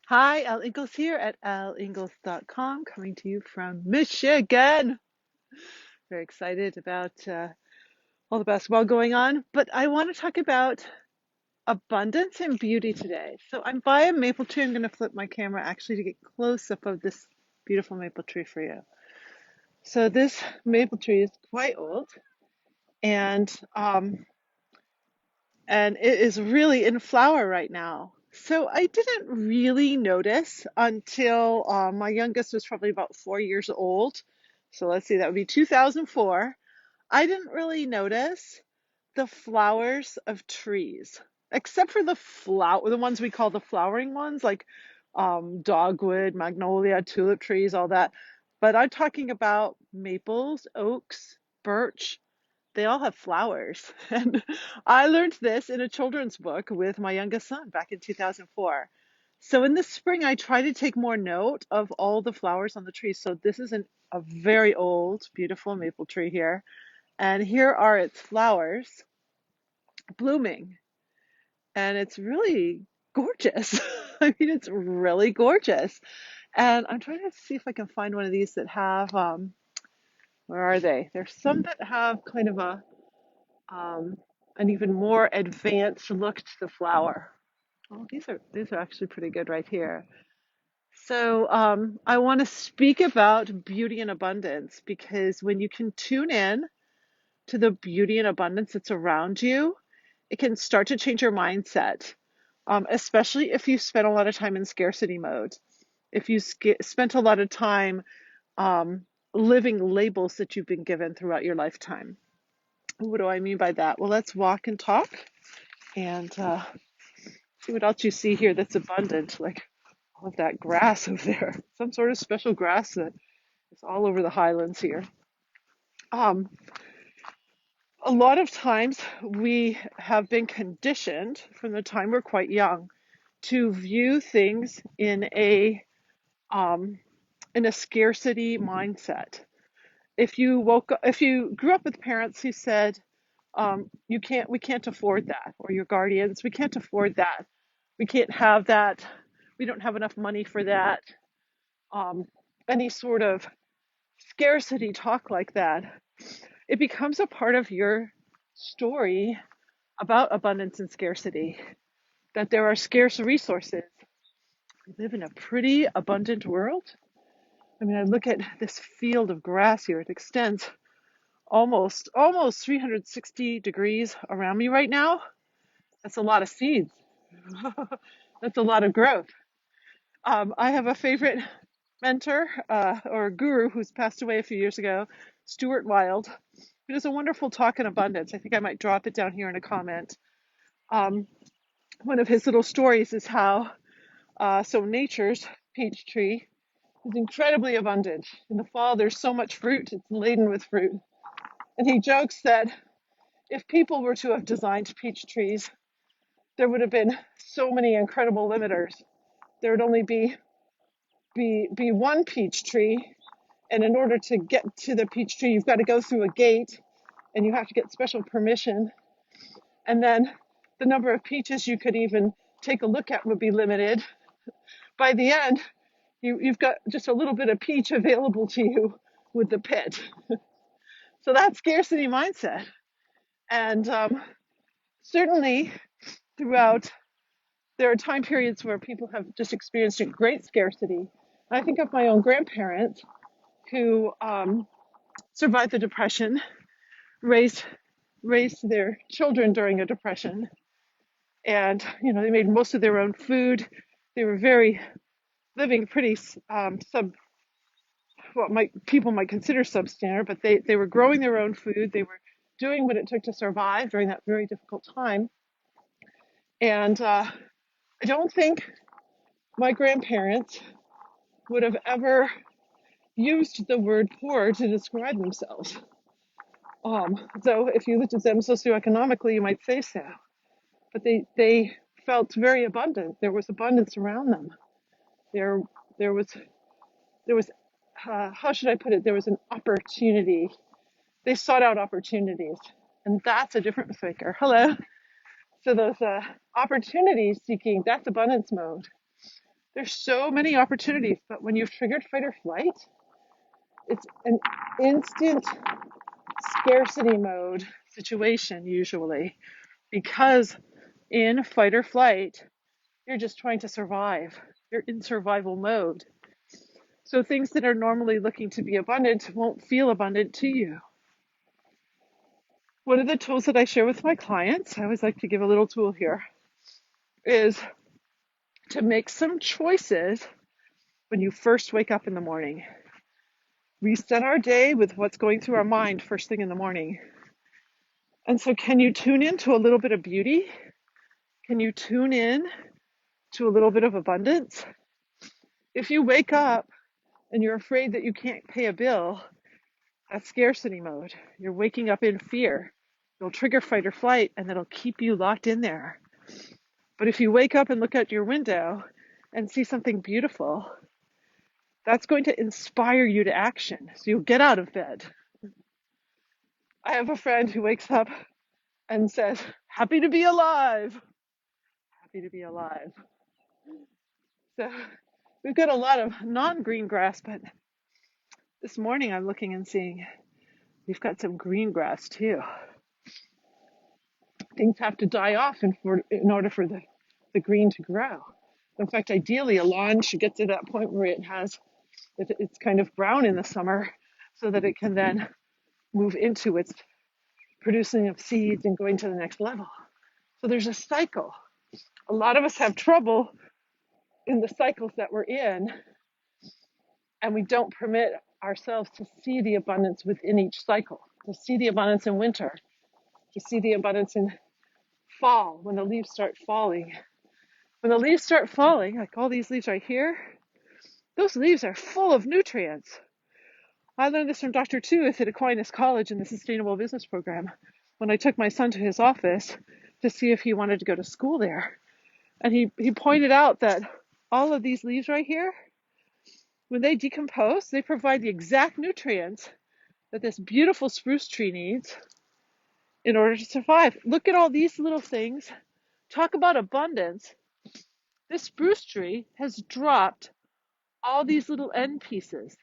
Hi, Elle Ingalls here at elleingles.com, coming to you from Michigan. Very excited about all the basketball going on, but I want to talk about abundance and beauty today. So I'm by a maple tree. I'm going to flip my camera actually to get close up of this beautiful maple tree for you. So this maple tree is quite old, and and it is really in flower right now. So I didn't really notice until my youngest was probably about 4 years old. So let's see, that would be 2004. I didn't really notice the flowers of trees, except for the ones we call the flowering ones, like dogwood, magnolia, tulip trees, all that. But I'm talking about maples, oaks, birch, they all have flowers. And I learned this in a children's book with my youngest son back in 2004. So in the spring, I try to take more note of all the flowers on the tree. So this is a very old, beautiful maple tree here. And here are its flowers blooming. And it's really gorgeous. I mean, it's really gorgeous. And I'm trying to see if I can find one of these that have, where are they? There's some that have kind of um, an even more advanced look to the flower. Oh, these are actually pretty good right here. So I want to speak about beauty and abundance because when you can tune in to the beauty and abundance that's around you, it can start to change your mindset, especially if you spend a lot of time in scarcity mode. If you spent a lot of time um, living labels that you've been given throughout your lifetime. What do I mean by that? Well, let's walk and talk and see what else you see here that's abundant, like all of that grass over there. Some sort of special grass that is all over the highlands here. Um, a lot of times we have been conditioned from the time we're quite young to view things um, in a scarcity mindset. If you grew up with parents who said, we can't afford that, or your guardians, we can't afford that, we can't have that, we don't have enough money for that, um, any sort of scarcity talk like that, it becomes a part of your story about abundance and scarcity, that there are scarce resources. We live in a pretty abundant world. I mean, I look at this field of grass here. It extends almost 360 degrees around me right now. That's a lot of seeds. That's a lot of growth. I have a favorite mentor or guru who's passed away a few years ago, Stuart Wilde, who does a wonderful talk in abundance. I think I might drop it down here in a comment. Um, One of his little stories is how nature's peach tree is incredibly abundant. In the fall, there's so much fruit, it's laden with fruit. And he jokes that if people were to have designed peach trees, there would have been so many incredible limiters. There would only be one peach tree, and in order to get to the peach tree, you've got to go through a gate, and you have to get special permission. And then the number of peaches you could even take a look at would be limited. By the end, you've got just a little bit of peach available to you with the pit. So that's scarcity mindset. And certainly throughout, there are time periods where people have just experienced a great scarcity. I think of my own grandparents who survived the Depression, raised raised their children during a depression, and they made most of their own food. They were very living pretty sub what might people might consider substandard, but they were growing their own food. They were doing what it took to survive during that very difficult time. And I don't think my grandparents would have ever used the word poor to describe themselves. So if you looked at them socioeconomically, you might say so. But they felt very abundant. There was abundance around them. There there was there was how should I put it? There was an opportunity. They sought out opportunities, and that's a different thinker. Hello. So those opportunity seeking, that's abundance mode. There's so many opportunities, but when you've triggered fight or flight, it's an instant scarcity mode situation usually, because in fight or flight, you're just trying to survive. You're in survival mode. So things that are normally looking to be abundant won't feel abundant to you. One of the tools that I share with my clients, I always like to give a little tool here, is to make some choices when you first wake up in the morning. We start our day with what's going through our mind first thing in the morning. And so can you tune into a little bit of beauty? Can you tune in to a little bit of abundance? If you wake up and you're afraid that you can't pay a bill, that's scarcity mode. You're waking up in fear. You'll trigger fight or flight, and that'll keep you locked in there. But if you wake up and look out your window and see something beautiful, that's going to inspire you to action. So you'll get out of bed. I have a friend who wakes up and says, happy to be alive. Happy to be alive. So we've got a lot of non-green grass, but this morning I'm looking and seeing we've got some green grass too. Things have to die off in order for the green to grow. In fact, ideally, a lawn should get to that point where it's kind of brown in the summer so that it can then move into its producing of seeds and going to the next level. So there's a cycle. A lot of us have trouble in the cycles that we're in, and we don't permit ourselves to see the abundance within each cycle, to see the abundance in winter, to see the abundance in fall when the leaves start falling. When the leaves start falling, like all these leaves right here, those leaves are full of nutrients. I learned this from Dr. Tooth at Aquinas College in the Sustainable Business Program when I took my son to his office to see if he wanted to go to school there. And he pointed out that all of these leaves right here, when they decompose, they provide the exact nutrients that this beautiful spruce tree needs in order to survive. Look at all these little things. Talk about abundance. This spruce tree has dropped all these little end pieces.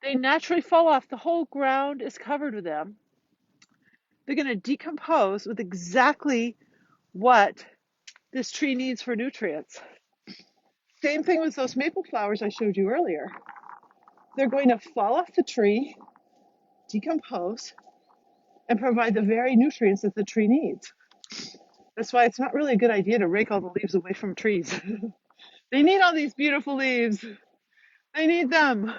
They naturally fall off. The whole ground is covered with them. They're going to decompose with exactly what this tree needs for nutrients. Same thing with those maple flowers I showed you earlier. They're going to fall off the tree, decompose, and provide the very nutrients that the tree needs. That's why it's not really a good idea to rake all the leaves away from trees. They need all these beautiful leaves. They need them.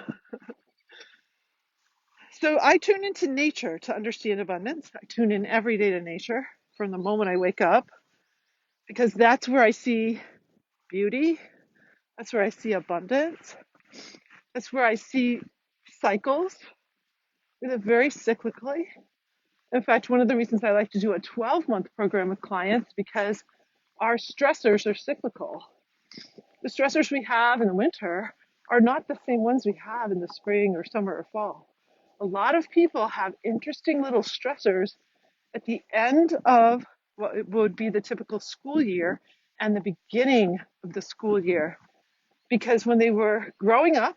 So I tune into nature to understand abundance. I tune in every day to nature from the moment I wake up, because that's where I see beauty. That's where I see abundance. That's where I see cycles. We live very cyclically. In fact, one of the reasons I like to do a 12-month program with clients, because our stressors are cyclical. The stressors we have in the winter are not the same ones we have in the spring or summer or fall. A lot of people have interesting little stressors at the end of what would be the typical school year and the beginning of the school year. Because when they were growing up,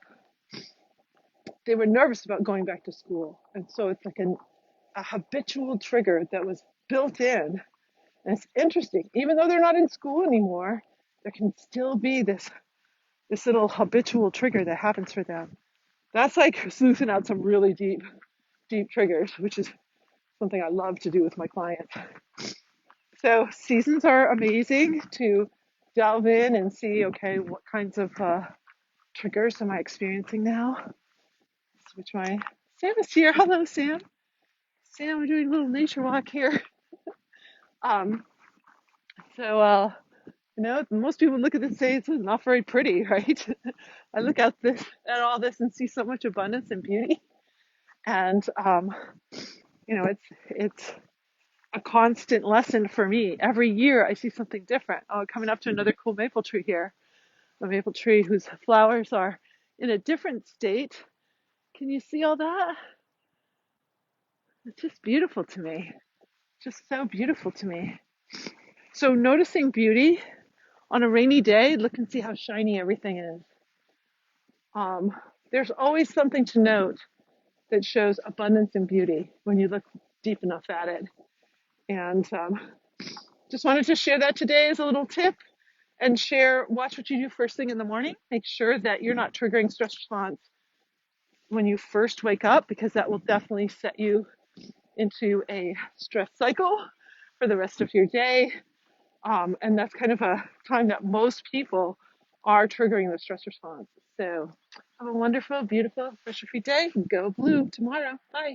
they were nervous about going back to school. And so it's like a habitual trigger that was built in. And it's interesting, even though they're not in school anymore, there can still be this little habitual trigger that happens for them. That's like sleuthing out some really deep triggers, which is something I love to do with my clients. So seasons are amazing to delve in and see, okay, what kinds of triggers am I experiencing now? Switch my, Sam is here. Hello, Sam. Sam, we're doing a little nature walk here. Um, so, most people look at this and say it's not very pretty, right? I look at all this and see so much abundance and beauty. And, it's a constant lesson for me. Every year I see something different. Oh, coming up to another cool maple tree here. A maple tree whose flowers are in a different state. Can you see all that? It's just beautiful to me. Just so beautiful to me. So noticing beauty On a rainy day, look and see how shiny everything is. Um, there's always something to note that shows abundance and beauty when you look deep enough at it. And just wanted to share that today as a little tip and watch what you do first thing in the morning. Make sure that you're not triggering stress response when you first wake up, because that will definitely set you into a stress cycle for the rest of your day. And that's kind of a time that most people are triggering the stress response. So have a wonderful, beautiful, pressure-free day. Go blue tomorrow. Bye.